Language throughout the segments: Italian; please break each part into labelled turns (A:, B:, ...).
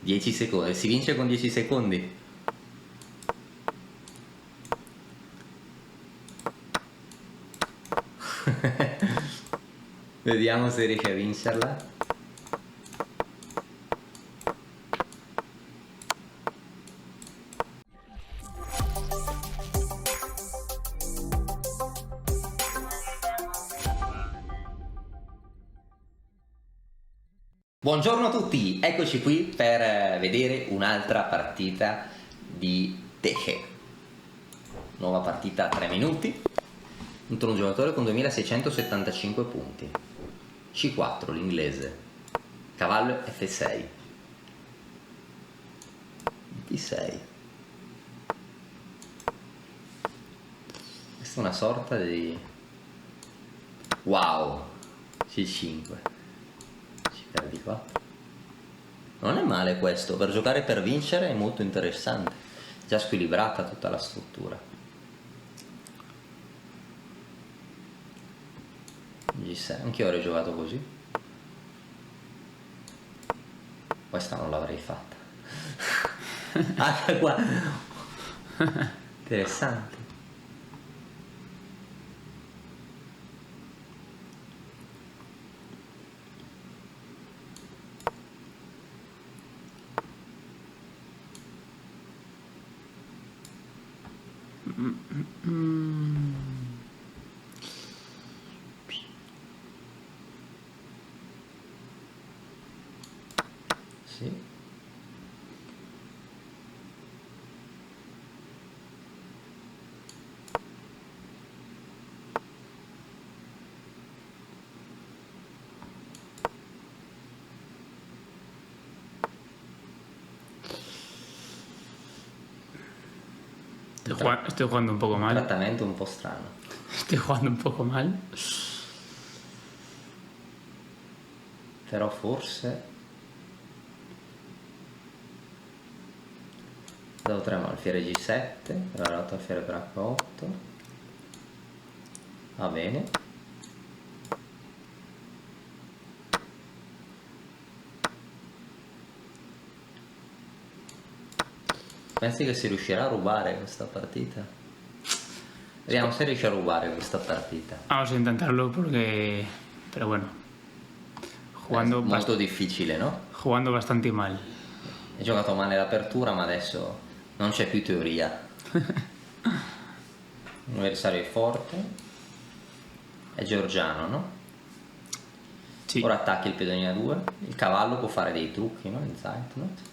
A: 10 secondi, si vince con 10 secondi. Vediamo se riesci a vincerla. Buongiorno a tutti, eccoci qui per vedere un'altra partita di Teche. Nuova partita a 3 minuti contro un giocatore con 2675 punti. C4 l'inglese, cavallo F6, D6. Questa è una sorta di... wow, C5. Di qua. Non è male questo, per giocare per vincere è molto interessante, già squilibrata tutta la struttura. G6, anch'io avrei giocato così. Questa non l'avrei fatta. Ah, qua. Interessante. Sì.
B: Estoy jugando un poco
A: Un
B: mal.
A: trattamento un po' strano.
B: Estoy jugando un poco mal.
A: Però forse potremmo alfiere G7, allora alfiere per H8. Va bene. Pensi che si riuscirà a rubare questa partita? Vediamo se riesce a rubare questa partita.
B: Vamos a intentarlo porque... Pero bueno. Jugando,
A: Molto difficile, no?
B: jugando bastante mal.
A: Hai giocato male l'apertura, ma adesso non c'è più teoria. L'avversario è forte. È georgiano, no?
B: Sí.
A: Ora attacchi il pedonino a 2. Il cavallo può fare dei trucchi, no? In Zeitnot.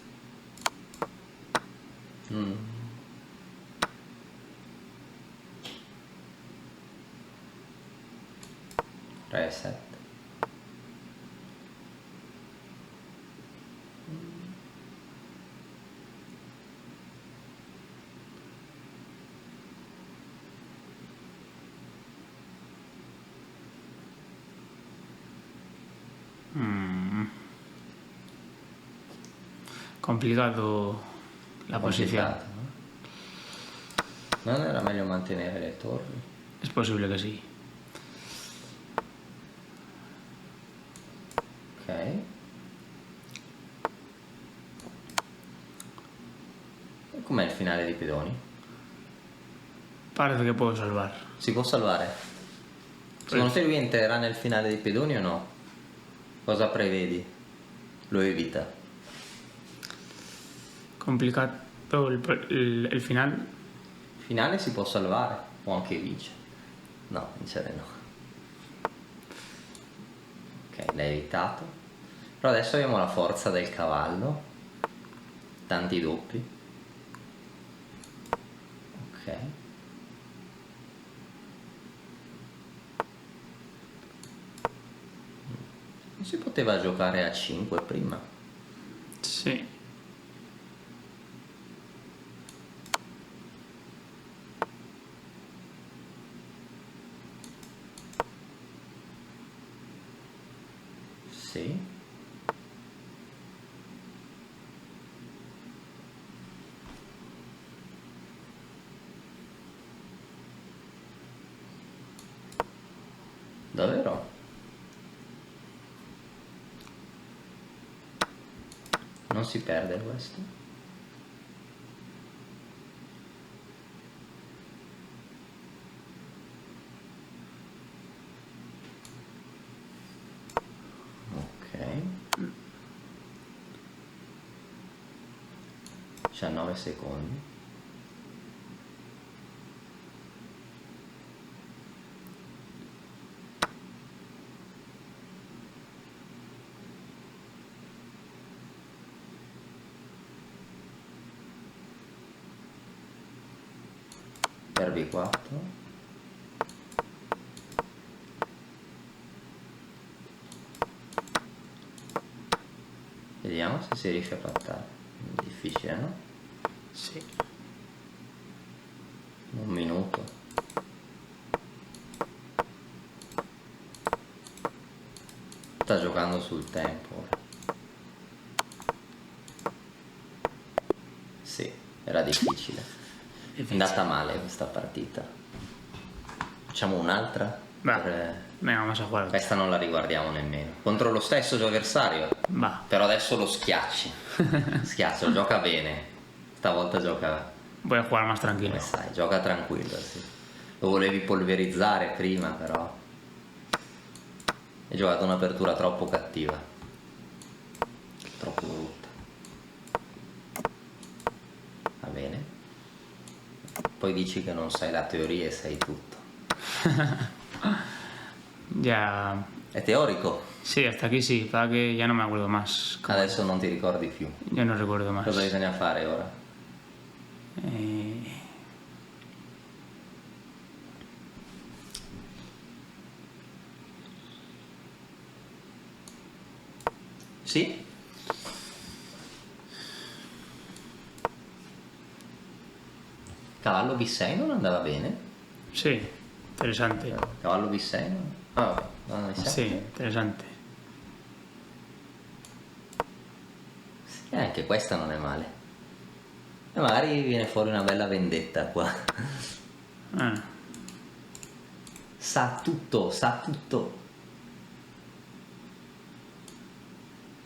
A: Re 7.
B: Complicado la posición.
A: Complicato, no? Non era meglio mantenere le torri?
B: Es posible que sí.
A: Ok. E com'è il finale di pedoni?
B: Parece que puedo salvar.
A: Si può salvare? Secondo te lui entrerà nel finale dei pedoni o no? Cosa prevedi? Lo evita?
B: Complicado el final.
A: Il finale si può salvare o anche vince? No, vincere no. Ok, l'hai evitato. Però adesso abbiamo la forza del cavallo. Tanti doppi. Ok. Non si poteva giocare a 5 prima?
B: Sí.
A: Sì. Davvero? Non si perde questo. Ok. 19 secondi. Per B4. Vediamo se si riesce a pattare. Difficile, no?
B: Sì.
A: Un minuto. Sta giocando sul tempo. Sì, era difficile. È andata male questa partita. Facciamo un'altra?
B: Va,
A: Per-
B: venga, vamos a jugar otra.
A: Questa non la riguardiamo nemmeno. Contro lo stesso avversario.
B: Va,
A: Però adesso lo schiacci. Schiaccio, gioca bene. Stavolta gioca,
B: voy a jugar más tranquilo.
A: come sai, gioca tranquillo, sì. Lo volevi polverizzare prima, però hai giocato un'apertura troppo cattiva. Troppo brutta. Va bene. Poi dici che non sai la teoria e sai tutto.
B: Ya.
A: È teorico.
B: Sí, hasta aquí sí, para que ya no me acuerdo más.
A: Adesso non ti ricordi più.
B: Ya no recuerdo más.
A: Cosa bisogna fare ora?
B: Eh,
A: Sì? Cavallo B6 non andava bene?
B: sí, interesante.
A: Cavallo B6 non... Ah, vabbè, donna B7.
B: Sí, interesante.
A: Sì, anche questa non è male. E magari viene fuori una bella vendetta qua.
B: Ah,
A: Sa tutto, sa tutto.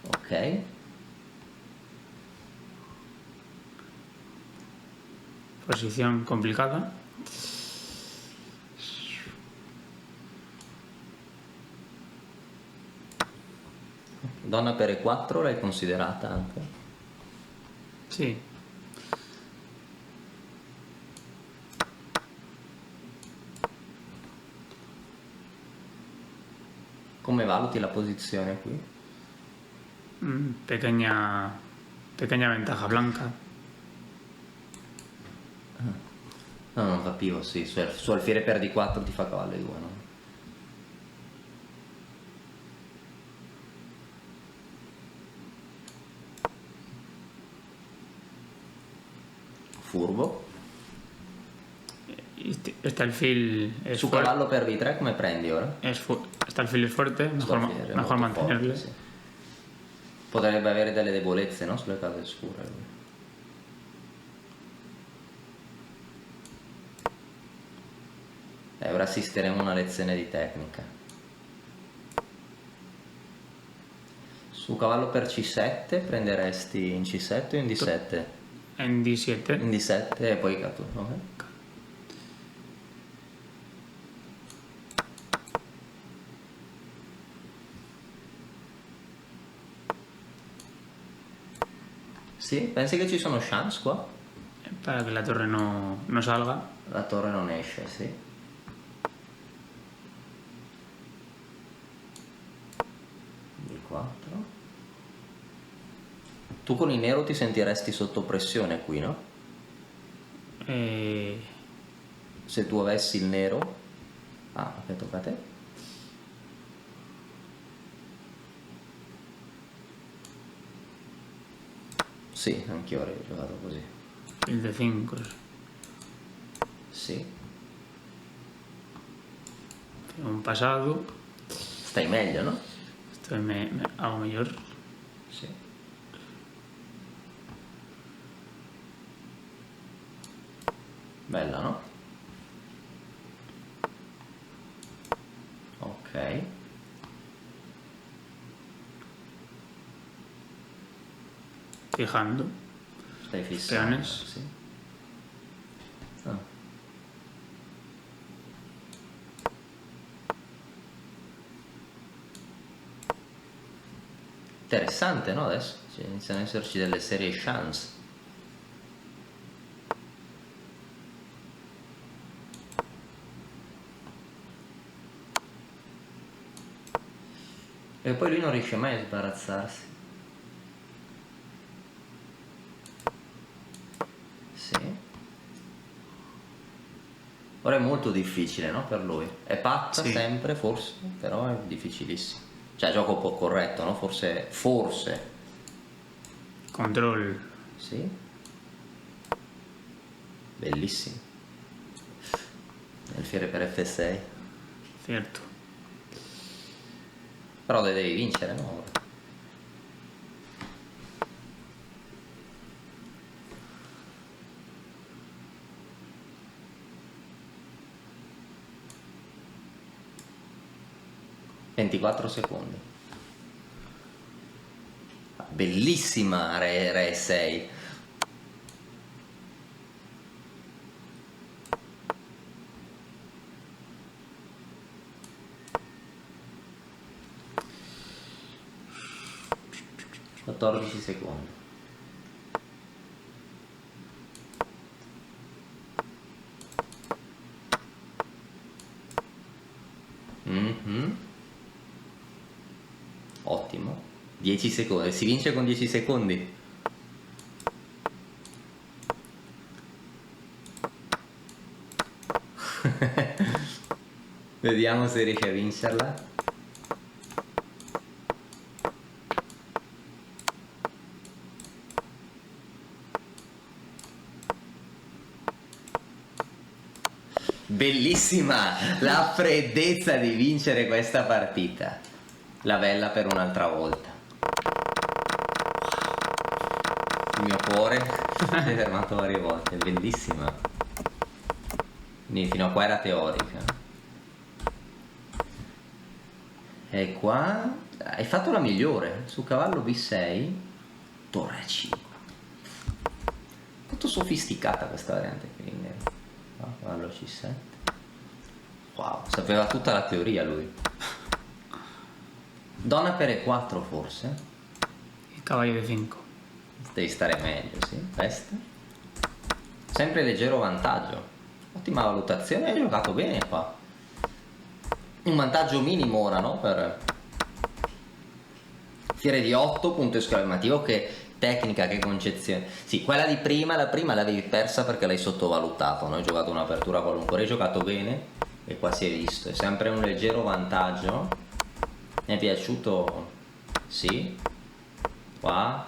A: Ok.
B: posición complicada.
A: Donna per E4 l'hai considerata anche?
B: Sí,
A: Come valuti la posizione qui?
B: pequeña ventaja blanca.
A: No, non capivo, sì. Su alfiere per D4 ti fa cavallo E2, no? Furbo.
B: Este alfil es
A: Su
B: fuerte.
A: cavallo per B3 come prendi ora?
B: Este alfil es fuerte,
A: Su
B: mejor,
A: alfiere,
B: mejor
A: molto forte,
B: mantenerle.
A: sì. Potrebbe avere delle debolezze, no? Sulle case scure. Ora assisteremo a una lezione di tecnica. Su cavallo per C7 prenderesti in C7 o in D7?
B: En D7.
A: In D7 e poi tu, ok? Sì? Pensi che ci sono chance qua?
B: Para que la torre no salga.
A: La torre non esce, sì. D4. Tu con il nero ti sentiresti sotto pressione qui, no?
B: Eh,
A: Se tu avessi il nero... Ah, ok, tocca a te. Sì, anch'io avrei giocato così.
B: el de 5.
A: Sì.
B: Un pasado.
A: Stai meglio, no?
B: Esto me hago mejor.
A: Sì. Bella, no? Ok.
B: fijando.
A: Stai fissando.
B: Peones.
A: Sì. Ah. Interessante, no? Adesso iniziano ad esserci delle serie chance. E poi lui non riesce mai a sbarazzarsi. Sì. Ora è molto difficile, no? Per lui. È patta
B: Sì.
A: sempre, forse, però è difficilissimo. Cioè, gioco un po' corretto, no? Forse.
B: Control.
A: Sì. Bellissimo. Alfiere per F6.
B: Cierto.
A: Però devi vincere, no? Ora. ...24 secondi. Bellissima re 6. ...14 secondi. Ottimo. 10 secondi. Si vince con 10 secondi. Vediamo se riesce a vincerla. Bellissima la freddezza di vincere questa partita. La bella per un'altra volta. Il mio cuore si è fermato varie volte. Bellissima. Quindi fino a qua era teorica. E qua hai fatto la migliore. Su cavallo B6, torre 5. Molto sofisticata questa variante qui. No, cavallo C7. Wow, sapeva tutta la teoria lui. Donna per E4 forse.
B: Y caballo de 5.
A: Devi stare meglio, sì. Questa. Sempre leggero vantaggio. Ottima valutazione, hai giocato bene qua. Un vantaggio minimo ora, no? Per fiere di 8, punto esclamativo, che tecnica, che concezione. Sì, quella di prima, la prima l'avevi persa perché l'hai sottovalutato, no? Hai giocato un'apertura qualunque, hai giocato bene e qua si è visto. È sempre un leggero vantaggio. Mi è piaciuto, sì. Qua.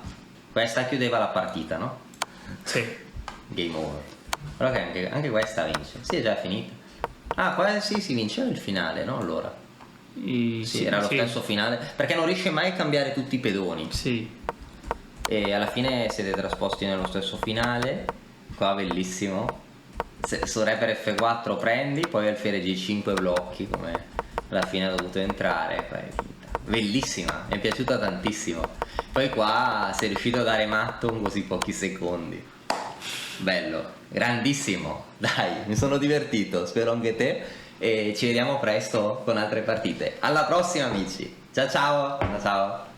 A: Questa chiudeva la partita, no?
B: Sì.
A: Game over. Però che anche questa vince. Sì, è già finita. Ah, qua sì, si vinceva il finale, no? Allora.
B: Y
A: Sì, era lo stesso finale. Perché non riesce mai a cambiare tutti i pedoni.
B: Sí.
A: E alla fine siete trasposti nello stesso finale. Qua bellissimo. Su re per F4 prendi, poi alfiere G5 blocchi, come alla fine ha dovuto entrare. Poi è finita. Bellissima, mi è piaciuta tantissimo. Poi qua sei riuscito a dare matto in così pochi secondi. Bello, grandissimo. Dai, mi sono divertito, spero anche te. E ci vediamo presto con altre partite. Alla prossima amici. Ciao ciao. Ciao ciao.